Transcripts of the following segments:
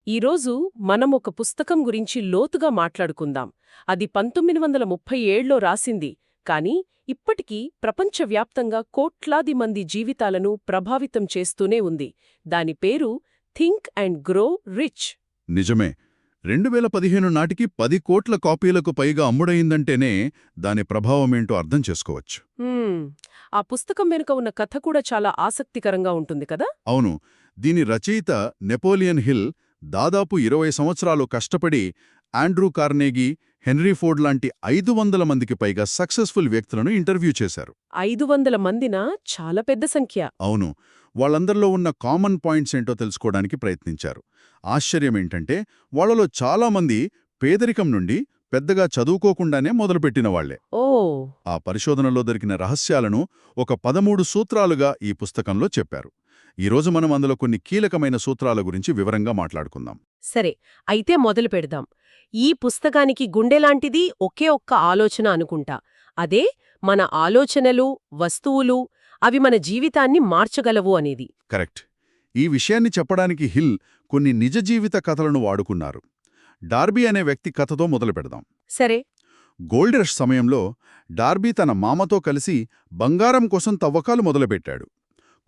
ఈరోజు మనం ఒక పుస్తకం గురించి లోతుగా మాట్లాడుకుందాం. అది 1937లో రాసింది, కానీ ఇప్పటికీ ప్రపంచవ్యాప్తంగా కోట్లాది మంది జీవితాలను ప్రభావితం చేస్తూనే ఉంది. దాని పేరు థింక్ అండ్ గ్రో రిచ్. నిజమే. 2015 నాటికి 10 కోట్ల కాపీలకు పైగా అమ్ముడయిందంటేనే దాని ప్రభావమేంటో అర్థం చేసుకోవచ్చు. హ్మ్, ఆ పుస్తకం వెనుక ఉన్న కథ కూడా చాలా ఆసక్తికరంగా ఉంటుంది కదా. అవును, దీని రచయిత నెపోలియన్ హిల్ దాదాపు 20 సంవత్సరాలు కష్టపడి ఆండ్రూ కార్నెగీ, హెన్రీ ఫోర్డ్ లాంటి 500 మందికి పైగా సక్సెస్ఫుల్ వ్యక్తులను ఇంటర్వ్యూ చేశారు. 500 మందినా? చాలా పెద్ద సంఖ్య. అవును, వాళ్ళందరిలో ఉన్న కామన్ పాయింట్స్ ఏంటో తెలుసుకోవడానికి ప్రయత్నించారు. ఆశ్చర్యమేంటంటే వాళ్లలో చాలామంది పేదరికం నుండి పెద్దగా చదువుకోకుండానే మొదలుపెట్టిన వాళ్లే. ఓ. ఆ పరిశోధనలో దొరికిన రహస్యాలను ఒక 13 సూత్రాలుగా ఈ పుస్తకంలో చెప్పారు. ఈరోజు మనం అందులో కొన్ని కీలకమైన సూత్రాల గురించి వివరంగా మాట్లాడుకుందాం. సరే, అయితే మొదలు పెడదాం. ఈ పుస్తకానికి గుండెలాంటిది ఒకే ఒక్క ఆలోచన అనుకుంటా. అదే మన ఆలోచనలు, వస్తువులు, అవి మన జీవితాన్ని మార్చగలవు అనేది. కరెక్ట్. ఈ విషయాన్ని చెప్పడానికి హిల్ కొన్ని నిజ జీవిత కథలను వాడుకున్నారు. డార్బీ అనే వ్యక్తి కథతో మొదలు పెడదాం. సరే. గోల్డ్ రష్ సమయంలో డార్బీ తన మామతో కలిసి బంగారం కోసం తవ్వకాలు మొదలుపెట్టాడు.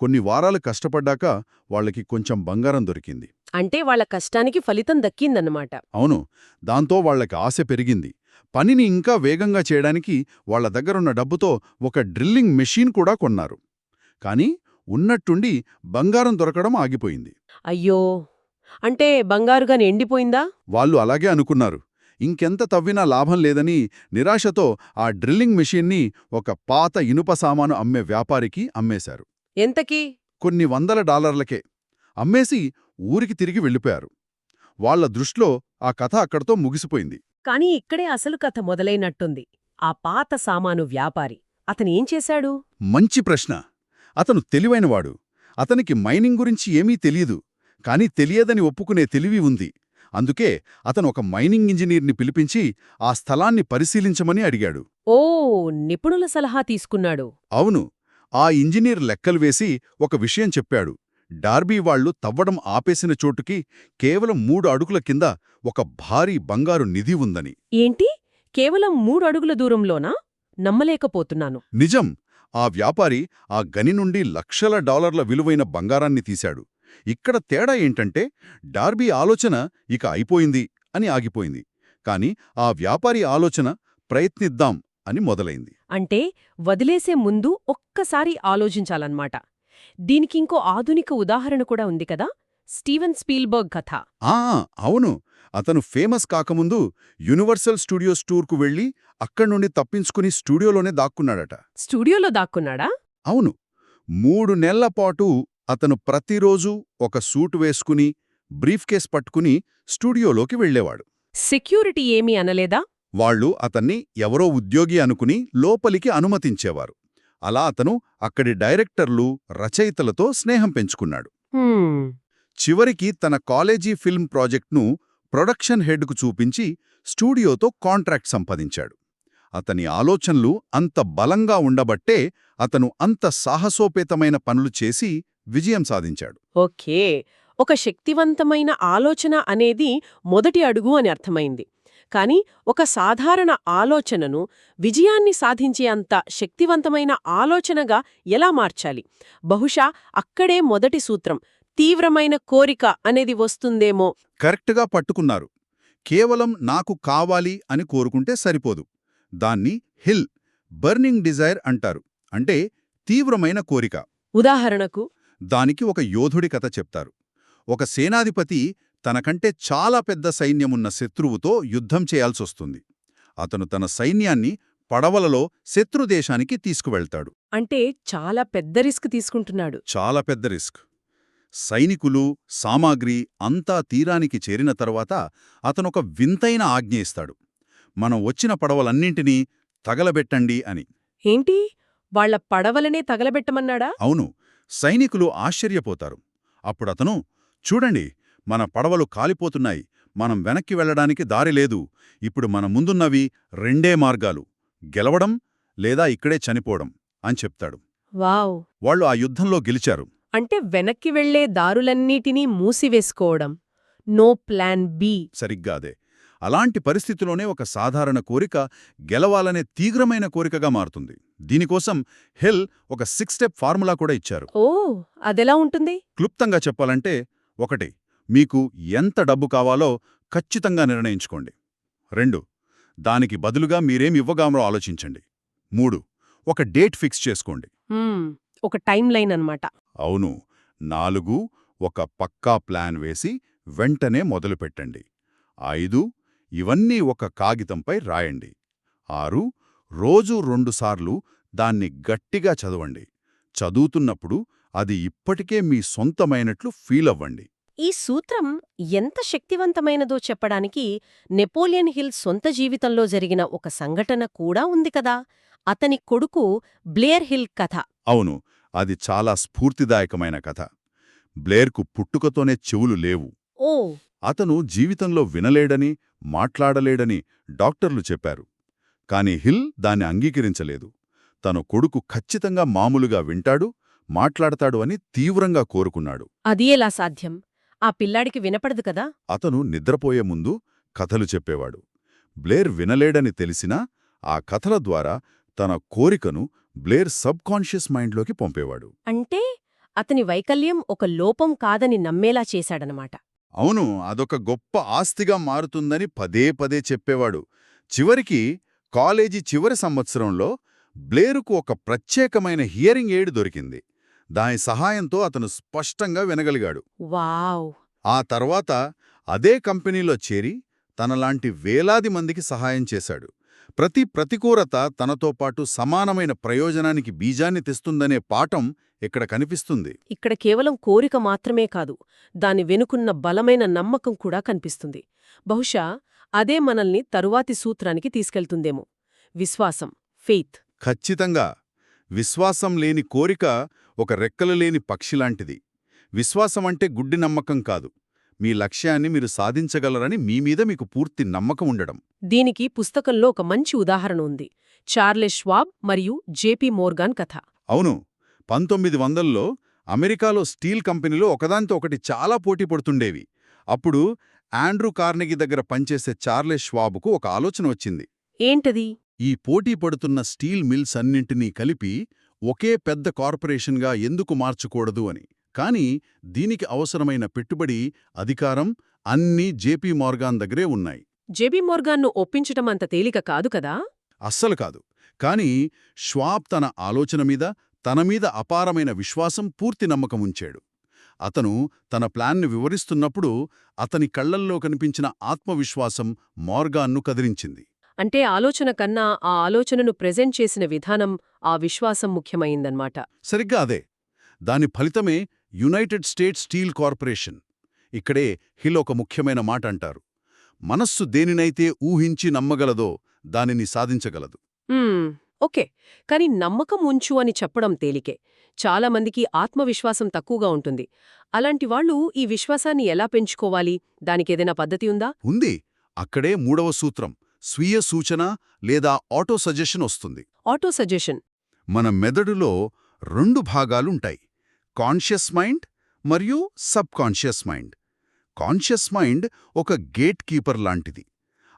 కొన్ని వారాలు కష్టపడ్డాక వాళ్లకి కొంచెం బంగారం దొరికింది. అంటే వాళ్ల కష్టానికి ఫలితం దక్కిందన్నమాట. అవును, దాంతో వాళ్లకి ఆశ పెరిగింది. పనిని ఇంకా వేగంగా చేయడానికి వాళ్ల దగ్గరున్న డబ్బుతో ఒక డ్రిల్లింగ్ మెషీన్ కూడా కొన్నారు. కానీ ఉన్నట్టుండి బంగారం దొరకడం ఆగిపోయింది. అయ్యో, అంటే బంగారుగాని ఎండిపోయిందా? వాళ్ళు అలాగే అనుకున్నారు. ఇంకెంత తవ్వినా లాభం లేదని నిరాశతో ఆ డ్రిల్లింగ్ మెషీన్ని ఒక పాత ఇనుప సామాను అమ్మే వ్యాపారికి అమ్మేశారు. ఎంతకీ? కొన్ని $100కే. అమ్మేసి ఊరికి తిరిగి వెళ్ళిపోయారు. వాళ్ల దృష్టిలో ఆ కథ అక్కడితో ముగిసిపోయింది. కానీ ఇక్కడే అసలు కథ మొదలైనట్టుంది. ఆ పాత సామాను వ్యాపారి అతనేం చేశాడు? మంచి ప్రశ్న. అతను తెలివైనవాడు. అతనికి మైనింగ్ గురించి ఏమీ తెలియదు. కానీ తెలియదని ఒప్పుకునే తెలివి ఉంది. అందుకే అతను ఒక మైనింగ్ ఇంజనీర్ని పిలిపించి ఆ స్థలాన్ని పరిశీలించమని అడిగాడు. ఓ, నిపుణుల సలహా తీసుకున్నాడు. అవును, ఆ ఇంజనీర్ లెక్కలు వేసి ఒక విషయం చెప్పాడు. డార్బీ వాళ్లు తవ్వడం ఆపేసిన చోటుకి కేవలం 3 అడుగుల కింద ఒక భారీ బంగారు నిధి ఉందని. ఏంటి? కేవలం 3 అడుగుల దూరంలోనా? నమ్మలేకపోతున్నాను. నిజం. ఆ వ్యాపారి ఆ గని నుండి లక్షల డాలర్ల విలువైన బంగారాన్ని తీశాడు. ఇక్కడ తేడా ఏంటంటే డార్బీ ఆలోచన ఇక అయిపోయింది అని ఆగిపోయింది. కాని ఆ వ్యాపారి ఆలోచన ప్రయత్నిద్దాం అని మొదలైంది. అంటే వదిలేసే ముందు ఒక్కసారి ఆలోచించాలన్నమాట. దీనికింకో ఆధునిక ఉదాహరణ కూడా ఉంది కదా, స్టీవెన్ స్పీల్బర్గ్ కథ. అవును, అతను ఫేమస్ కాకముందు యూనివర్సల్ స్టూడియోస్ టూర్కు వెళ్లి అక్కడ్నుండి తప్పించుకుని స్టూడియోలోనే దాక్కున్నాడట. స్టూడియోలో దాక్కున్నాడా? అవును, 3 నెలల పాటు అతను ప్రతిరోజూ ఒక సూట్ వేసుకుని బ్రీఫ్ కేస్ పట్టుకుని స్టూడియోలోకి వెళ్లేవాడు. సెక్యూరిటీ ఏమీ అనలేదా? వాళ్లు అతన్ని ఎవరో ఉద్యోగి అనుకుని లోపలికి అనుమతించేవారు. అలా అతను అక్కడి డైరెక్టర్లు, రచయితలతో స్నేహం పెంచుకున్నాడు. చివరికి తన కాలేజీ ఫిల్మ్ ప్రాజెక్ట్ను ప్రొడక్షన్ హెడ్కు చూపించి స్టూడియోతో కాంట్రాక్ట్ సంపాదించాడు. అతని ఆలోచనలు అంత బలంగా ఉండబట్టే అతను అంత సాహసోపేతమైన పనులు చేసి విజయం సాధించాడు. ఓకే, ఒక శక్తివంతమైన ఆలోచన అనేది మొదటి అడుగు అని అర్థమైంది. కానీ ఒక సాధారణ ఆలోచనను విజయాన్ని సాధించే అంత శక్తివంతమైన ఆలోచనగా ఎలా మార్చాలి? బహుశా అక్కడే మొదటి సూత్రం, తీవ్రమైన కోరిక అనేది వస్తుందేమో. కరెక్ట్గా పట్టుకున్నారు. కేవలం నాకు కావాలి అని కోరుకుంటే సరిపోదు. దాన్ని హిల్ బర్నింగ్ డిజైర్ అంటారు. అంటే తీవ్రమైన కోరిక. ఉదాహరణకు? దానికి ఒక యోధుడి కథ చెప్తారు. ఒక సేనాధిపతి తనకంటే చాలా పెద్ద సైన్యమున్న శత్రువుతో యుద్ధం చేయాల్సొస్తుంది. అతను తన సైన్యాన్ని పడవలలో శత్రుదేశానికి తీసుకువెళ్తాడు. అంటే చాలా పెద్ద రిస్క్ తీసుకుంటున్నాడు. చాలా పెద్ద రిస్క్. సైనికులు, సామాగ్రి అంతా తీరానికి చేరిన తరువాత అతనొక వింతైన ఆజ్ఞ ఇస్తాడు. మనం వచ్చిన పడవలన్నింటినీ తగలబెట్టండి అని. ఏంటి? వాళ్ల పడవలనే తగలబెట్టమన్నాడా? అవును. సైనికులు ఆశ్చర్యపోతారు. అప్పుడతను, చూడండి, మన పడవలు కాలిపోతున్నాయి, మనం వెనక్కి వెళ్లడానికి దారి లేదు, ఇప్పుడు మన ముందున్నవి 2 మార్గాలు, గెలవడం లేదా ఇక్కడే చనిపోవడం అని చెప్తాడు. వావ్! వాళ్లు ఆ యుద్ధంలో గెలిచారు. అంటే వెనక్కి వెళ్లే దారులన్నిటినీ మూసివేసుకోవడం. No plan B. సరిగ్గా అదే. అలాంటి పరిస్థితిలోనే ఒక సాధారణ కోరిక గెలవాలనే తీవ్రమైన కోరికగా మారుతుంది. దీనికోసం హిల్ ఒక 6 స్టెప్ ఫార్ములా కూడా ఇచ్చారు. ఓ, అదెలా ఉంటుంది? క్లుప్తంగా చెప్పాలంటే 1. మీకు ఎంత డబ్బు కావాలో ఖచ్చితంగా నిర్ణయించుకోండి. 2. దానికి బదులుగా మీరేం ఇవ్వగామో ఆలోచించండి. 3. ఒక డేట్ ఫిక్స్ చేసుకోండి. ఒక టైం లైన్ అన్నమాట. అవును. 4. ఒక పక్కా ప్లాన్ వేసి వెంటనే మొదలుపెట్టండి. 5. ఇవన్నీ ఒక కాగితంపై రాయండి. 6. రోజూ 2 సార్లు దాన్ని గట్టిగా చదవండి. చదువుతున్నప్పుడు అది ఇప్పటికే మీ సొంతమైనట్లు ఫీలవ్వండి. ఈ సూత్రం ఎంత శక్తివంతమైనదో చెప్పడానికి నెపోలియన్ హిల్ సొంత జీవితంలో జరిగిన ఒక సంఘటన కూడా ఉంది కదా, అతని కొడుకు బ్లేర్ హిల్ కథ. అవును, అది చాలా స్ఫూర్తిదాయకమైన కథ. బ్లేర్కు పుట్టుకతోనే చెవులు లేవు. ఓ. అతను జీవితంలో వినలేడని, మాట్లాడలేడని డాక్టర్లు చెప్పారు. కాని హిల్ దాన్ని అంగీకరించలేదు. తన కొడుకు ఖచ్చితంగా మామూలుగా వింటాడు, మాట్లాడతాడు అని తీవ్రంగా కోరుకున్నాడు. అది ఎలా సాధ్యం? ఆ పిల్లాడికి వినపడదు కదా. అతను నిద్రపోయే ముందు కథలు చెప్పేవాడు. బ్లేర్ వినలేడని తెలిసినా ఆ కథల ద్వారా తన కోరికను బ్లేర్ సబ్కాన్షియస్ మైండ్లోకి పంపేవాడు. అంటే అతని వైకల్యం ఒక లోపం కాదని నమ్మేలా చేశాడనమాట. అవును, అదొక గొప్ప ఆస్తిగా మారుతుందని పదే పదే చెప్పేవాడు. చివరికి కాలేజీ చివరి సంవత్సరంలో బ్లేరుకు ఒక ప్రత్యేకమైన హియరింగ్ ఎయిడ్ దొరికింది. దాని సహాయంతో అతను స్పష్టంగా వినగలిగాడు. వావ్. ఆ తర్వాత అదే కంపెనీలో చేరి తనలాంటి వేలాది మందికి సహాయం చేశాడు. ప్రతి ప్రతికూలత తనతో పాటు సమానమైన ప్రయోజనానికి బీజాన్ని తెస్తుందనే పాఠం ఇక్కడ కనిపిస్తుంది. ఇక్కడ కేవలం కోరిక మాత్రమే కాదు, దాని వెనుకున్న బలమైన నమ్మకం కూడా కనిపిస్తుంది. బహుశా అదే మనల్ని తరువాతి సూత్రానికి తీసుకెళ్తుందేమో. విశ్వాసం, ఫెయిత్. ఖచ్చితంగా. విశ్వాసం లేని కోరిక ఒక రెక్కలు లేని పక్షిలాంటిది. విశ్వాసమంటే గుడ్డి నమ్మకం కాదు, మీ లక్ష్యాన్ని మీరు సాధించగలరని మీమీద మీకు పూర్తి నమ్మకం ఉండడం. దీనికి పుస్తకంలో ఒక మంచి ఉదాహరణ ఉంది. చార్లెస్ ష్వాబ్ మరియు జేపీ మోర్గాన్ కథ. అవును, 1900లో అమెరికాలో స్టీల్ కంపెనీలో ఒకదానితో ఒకటి చాలా పోటీ పడుతుండేవి. అప్పుడు ఆండ్రూ కార్నెగీ దగ్గర పనిచేసే చార్లెస్ ష్వాబ్కు ఒక ఆలోచన వచ్చింది. ఏంటది? ఈ పోటీ పడుతున్న స్టీల్ మిల్స్ అన్నింటినీ కలిపి ఒకే పెద్ద కార్పొరేషన్గా ఎందుకు మార్చకూడదు అని. కానీ దీనికి అవసరమైన పెట్టుబడి, అధికారం అన్నీ జేపీ మోర్గాన్ దగ్గరే ఉన్నాయి. జేబీ మోర్గాన్ను ఒప్పించటం అంత తేలిక కాదు కదా. అస్సలు కాదు. కానీ ష్వాబ్ తన ఆలోచన మీద, తన మీద అపారమైన విశ్వాసం, పూర్తి నమ్మకం ఉంచాడు. అతను తన ప్లాన్ను వివరిస్తున్నప్పుడు అతని కళ్లల్లో కనిపించిన ఆత్మవిశ్వాసం మోర్గాన్ను కదిలించింది. అంటే ఆలోచన కన్నా ఆ ఆలోచనను ప్రెజెంట్ చేసిన విధానం, ఆ విశ్వాసం ముఖ్యమైందన్నమాట. సరిగ్గా అదే. దాని ఫలితమే యునైటెడ్ స్టేట్స్ స్టీల్ కార్పొరేషన్. ఇక్కడే హిల్ ఒక ముఖ్యమైన మాట అంటారు: మనస్సు దేనినైతే ఊహించి నమ్మగలదో దానిని సాధించగలదు. ఓకే. కాని నమ్మకం ఉంచు అని చెప్పడం తేలికే. చాలామందికి ఆత్మవిశ్వాసం తక్కువగా ఉంటుంది. అలాంటి వాళ్ళు ఈ విశ్వాసాన్ని ఎలా పెంచుకోవాలి? దానికేదైనా పద్ధతి ఉందా? ఉంది. అక్కడే 3వ సూత్రం, స్వీయ సూచన లేదా ఆటో సజెషన్ వస్తుంది. Auto suggestion. మన మెదడులో 2 భాగాలుంటాయి: కాన్షియస్ మైండ్ మరియు sub conscious mind. Conscious mind ఒక గేట్ కీపర్ లాంటిది.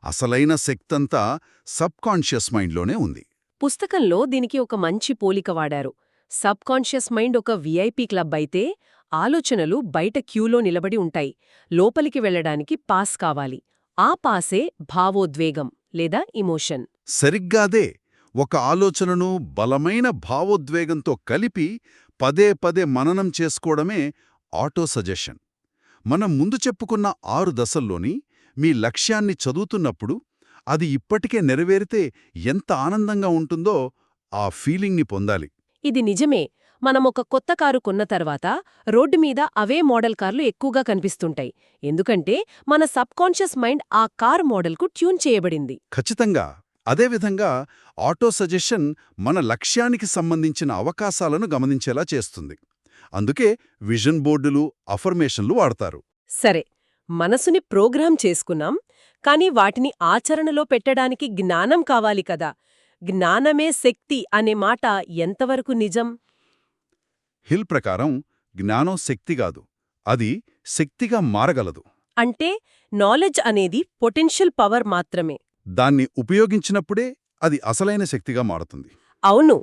అసలైన శక్తంతా సబ్ కాన్షియస్ మైండ్లోనే ఉంది. పుస్తకంలో దీనికి ఒక మంచి పోలిక వాడారు. సబ్ కాన్షియస్ మైండ్ ఒక విఐపి క్లబ్ అయితే, ఆలోచనలు బయట క్యూలో నిలబడి ఉంటాయి. లోపలికి వెళ్లడానికి పాస్ కావాలి. ఆ పాసే భావోద్వేగం లేదా ఇమోషన్. సరిగ్గాదే. ఒక ఆలోచనను బలమైన భావోద్వేగంతో కలిపి పదే పదే మననం చేసుకోవడమే ఆటో సజెషన్. మనం ముందు చెప్పుకున్న 6 దశల్లోని మీ లక్ష్యాన్ని చదువుతున్నప్పుడు అది ఇప్పటికే నెరవేరితే ఎంత ఆనందంగా ఉంటుందో ఆ ఫీలింగ్ని పొందాలి. ఇది నిజమే. మనమొక కొత్త కారు కొన్న తర్వాత రోడ్డు మీద అవే మోడల్ కార్లు ఎక్కువగా కనిపిస్తుంటాయి. ఎందుకంటే మన సబ్కాన్షియస్ మైండ్ ఆ కార్ మోడల్కు ట్యూన్ చేయబడింది. ఖచ్చితంగా. అదేవిధంగా ఆటో సజెషన్ మన లక్ష్యానికి సంబంధించిన అవకాశాలను గమనించేలా చేస్తుంది. అందుకే విజన్ బోర్డులు, అఫర్మేషన్లు వాడతారు. సరే, మనసుని ప్రోగ్రామ్ చేసుకున్నాం. కాని వాటిని ఆచరణలో పెట్టడానికి జ్ఞానం కావాలి కదా. జ్ఞానమే శక్తి అనే మాట ఎంతవరకు నిజం? హిల్ ప్రకారం జ్ఞానం శక్తిగాదు, అది శక్తిగా మారగలదు. అంటే నాలెడ్జ్ అనేది పొటెన్షియల్ పవర్ మాత్రమే. దాన్ని ఉపయోగించినప్పుడే అది అసలైన శక్తిగా మారుతుంది. అవును.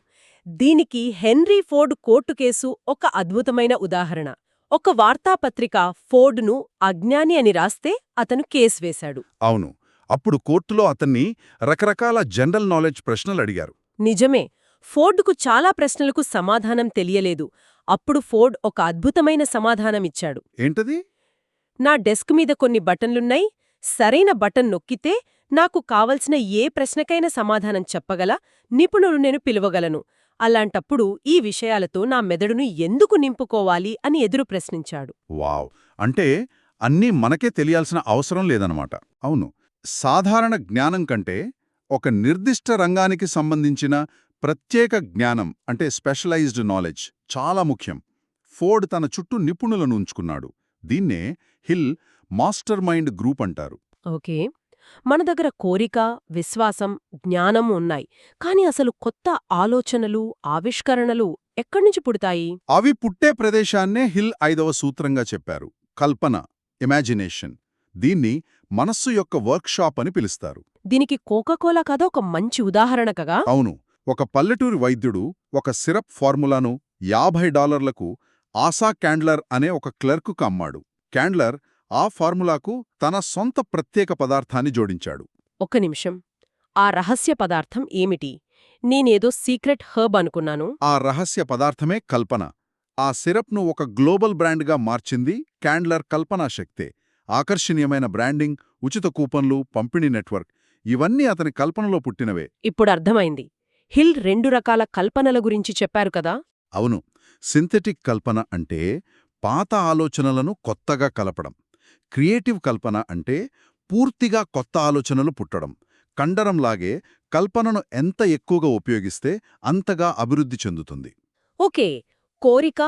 దీనికి హెన్రీ ఫోర్డ్ కోర్టు కేసు ఒక అద్భుతమైన ఉదాహరణ. ఒక వార్తాపత్రిక ఫోర్డ్ను అజ్ఞాని అని రాస్తే అతను కేసు వేశాడు. అవును. అప్పుడు కోర్టులో అతన్ని రకరకాల జనరల్ నాలెడ్జ్ ప్రశ్నలు అడిగారు. నిజమే. ఫోర్డుకు చాలా ప్రశ్నలకు సమాధానం తెలియలేదు. అప్పుడు ఫోర్డ్ ఒక అద్భుతమైన సమాధానమిచ్చాడు. ఏంటది? నా డెస్క్ మీద కొన్ని బటన్లున్నాయి. సరైన బటన్ నొక్కితే నాకు కావలసిన ఏ ప్రశ్నకైనా సమాధానం చెప్పగల నిపుణులు నేను పిలవగలను. అలాంటప్పుడు ఈ విషయాలతో నా మెదడును ఎందుకు నింపుకోవాలి అని ఎదురు ప్రశ్నించాడు. వావ్! అంటే అన్నీ మనకే తెలియాల్సిన అవసరం లేదనమాట. అవును. సాధారణ జ్ఞానం కంటే ఒక నిర్దిష్ట రంగానికి సంబంధించిన ప్రత్యేక జ్ఞానం అంటే స్పెషలైజ్డ్ నాలెడ్జ్ చాలా ముఖ్యం. ఫోర్డ్ తన చుట్టూ నిపుణులను ఉంచుకున్నాడు. దీన్నే హిల్ మాస్టర్ మైండ్ గ్రూప్ అంటారు. ఓకే. మన దగ్గర కోరిక, విశ్వాసం, జ్ఞానం ఉన్నాయి. కాని అసలు కొత్త ఆలోచనలు, ఆవిష్కరణలు ఎక్కడ్నుంచి పుడతాయి? అవి పుట్టే ప్రదేశాన్నే హిల్ 5వ సూత్రంగా చెప్పారు. కల్పన, ఇమాజినేషన్. దీన్ని మనస్సు యొక్క వర్క్షాప్ అని పిలుస్తారు. దీనికి కోకాకోలా కథ ఒక మంచి ఉదాహరణ కగా. అవును. ఒక పల్లెటూరి వైద్యుడు ఒక సిరప్ ఫార్ములాను $50లకు ఆశా క్యాండ్లర్ అనే ఒక క్లర్కుకు అమ్మాడు. క్యాండ్లర్ ఆ ఫార్ములాకు తన సొంత ప్రత్యేక పదార్థాన్ని జోడించాడు. ఒక్క నిమిషం. ఆ రహస్య పదార్థం ఏమిటి? నేనేదో సీక్రెట్ హర్బ్ అనుకున్నాను. ఆ రహస్య పదార్థమే కల్పన. ఆ సిరప్ను ఒక గ్లోబల్ బ్రాండ్గా మార్చింది క్యాండ్లర్ కల్పనాశక్తే. ఆకర్షణీయమైన బ్రాండింగ్, ఉచిత కూపన్లు, పంపిణీ నెట్వర్క్ ఇవన్నీ అతని కల్పనలో పుట్టినవే. ఇప్పుడు అర్థమైంది. హిల్ 2 రకాల కల్పనల గురించి చెప్పారు కదా. అవును. సింథెటిక్ కల్పన అంటే పాత ఆలోచనలను కొత్తగా కలపడం. క్రియేటివ్ కల్పన అంటే పూర్తిగా కొత్త ఆలోచనలు పుట్టడం. కండరంలాగే కల్పనను ఎంత ఎక్కువగా ఉపయోగిస్తే అంతగా అభివృద్ధి చెందుతుంది. ఓకే. కోరిక,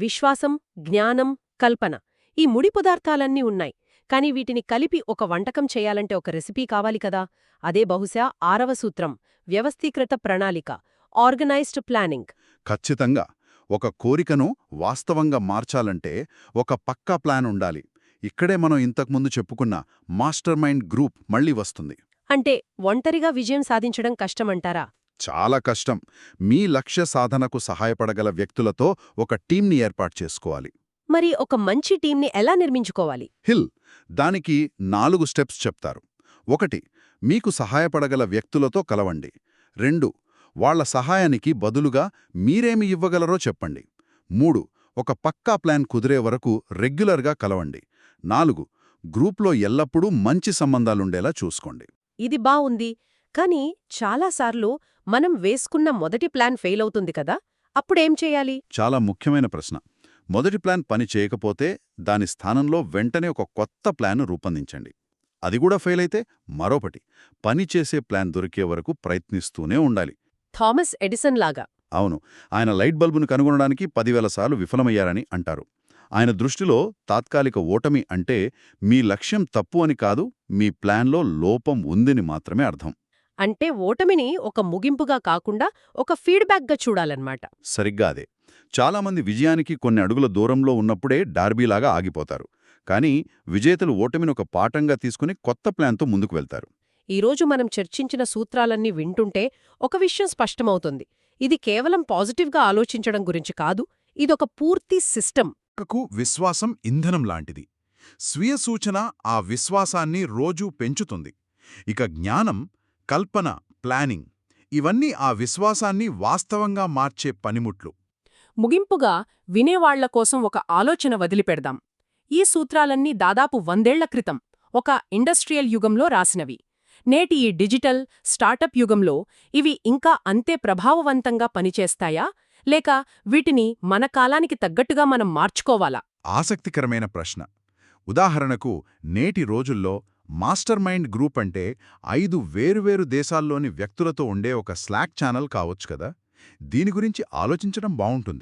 విశ్వాసం, జ్ఞానం, కల్పన ఈ ముడి పదార్థాలన్నీ ఉన్నాయి. కాని వీటిని కలిపి ఒక వంటకం చేయాలంటే ఒక రెసిపీ కావాలి కదా. అదే బహుశా 6వ సూత్రం, వ్యవస్థీకృత ప్రణాళిక, ఆర్గనైజ్డ్ ప్లానింగ్. ఖచ్చితంగా. ఒక కోరికను వాస్తవంగా మార్చాలంటే ఒక పక్కా ప్లాన్ ఉండాలి. ఇక్కడే మనం ఇంతకుముందు చెప్పుకున్న మాస్టర్ మైండ్ గ్రూప్ మళ్ళీ వస్తుంది. అంటే ఒంటరిగా విజయం సాధించడం కష్టమంటారా? చాలా కష్టం. మీ లక్ష్య సాధనకు సహాయపడగల వ్యక్తులతో ఒక టీంని ఏర్పాటు చేసుకోవాలి. మరి ఒక మంచి టీంని ఎలా నిర్మించుకోవాలి? హిల్ దానికి 4 స్టెప్స్ చెప్తారు. 1. మీకు సహాయపడగల వ్యక్తులతో కలవండి. 2. వాళ్ల సహాయానికి బదులుగా మీరేమి ఇవ్వగలరో చెప్పండి. 3. ఒక పక్కా ప్లాన్ కుదిరే వరకు రెగ్యులర్గా కలవండి. 4. గ్రూప్లో ఎల్లప్పుడూ మంచి సంబంధాలుండేలా చూసుకోండి. ఇది బావుంది. కాని చాలాసార్లు మనం వేసుకున్న మొదటి ప్లాన్ ఫెయిల్ అవుతుంది కదా. అప్పుడేం చేయాలి? చాలా ముఖ్యమైన ప్రశ్న. మొదటి ప్లాన్ పని చేయకపోతే దాని స్థానంలో వెంటనే ఒక కొత్త ప్లాన్ రూపొందించండి. అది కూడా ఫెయిల్ అయితే మరోపటి పనిచేసే ప్లాన్ దొరికే వరకు ప్రయత్నిస్తూనే ఉండాలి. థామస్ ఎడిసన్ లాగా. అవును. ఆయన లైట్ బల్బును కనుగొనడానికి 10,000 సార్లు విఫలమయ్యారని అంటారు. ఆయన దృష్టిలో తాత్కాలిక ఓటమి అంటే మీ లక్ష్యం తప్పు అని కాదు, మీ ప్లాన్లో లోపం ఉందని మాత్రమే అర్థం. అంటే ఓటమిని ఒక ముగింపుగా కాకుండా ఒక ఫీడ్బ్యాక్గా చూడాలన్నమాట. సరిగ్గా అదే. చాలామంది విజయానికి కొన్ని అడుగుల దూరంలో ఉన్నప్పుడే డార్బీలాగా ఆగిపోతారు. కానీ విజేతలు ఓటమిని ఒక పాఠంగా తీసుకుని కొత్త ప్లాన్తో ముందుకు వెళ్తారు. ఈరోజు మనం చర్చించిన సూత్రాలన్నీ వింటుంటే ఒక విషయం స్పష్టమవుతుంది. ఇది కేవలం పాజిటివ్గా ఆలోచించడం గురించి కాదు, ఇదొక పూర్తి సిస్టమ్. విశ్వాసం ఇంధనం లాంటిది. స్వీయ సూచన ఆ విశ్వాసాన్ని రోజూ పెంచుతుంది. ఇక జ్ఞానం, కల్పన, ప్లానింగ్ ఇవన్నీ ఆ విశ్వాసాన్ని వాస్తవంగా మార్చే పనిముట్లు. ముగింపుగా వినేవాళ్ల కోసం ఒక ఆలోచన వదిలిపెడదాం. ఈ సూత్రాలన్నీ దాదాపు 100 ఏళ్ల క్రితం ఒక ఇండస్ట్రియల్ యుగంలో రాసినవి. నేటి ఈ డిజిటల్, స్టార్టప్ యుగంలో ఇవి ఇంకా అంతే ప్రభావవంతంగా పనిచేస్తాయా, లేక వీటిని మన కాలానికి తగ్గట్టుగా మనం మార్చుకోవాలా? ఆసక్తికరమైన ప్రశ్న. ఉదాహరణకు నేటి రోజుల్లో మాస్టర్ మైండ్ గ్రూప్ అంటే 5 వేరువేరు దేశాల్లోని వ్యక్తులతో ఉండే ఒక స్లాక్ ఛానల్ కావచ్చు కదా. దీని గురించి ఆలోచించడం బావుంటుంది.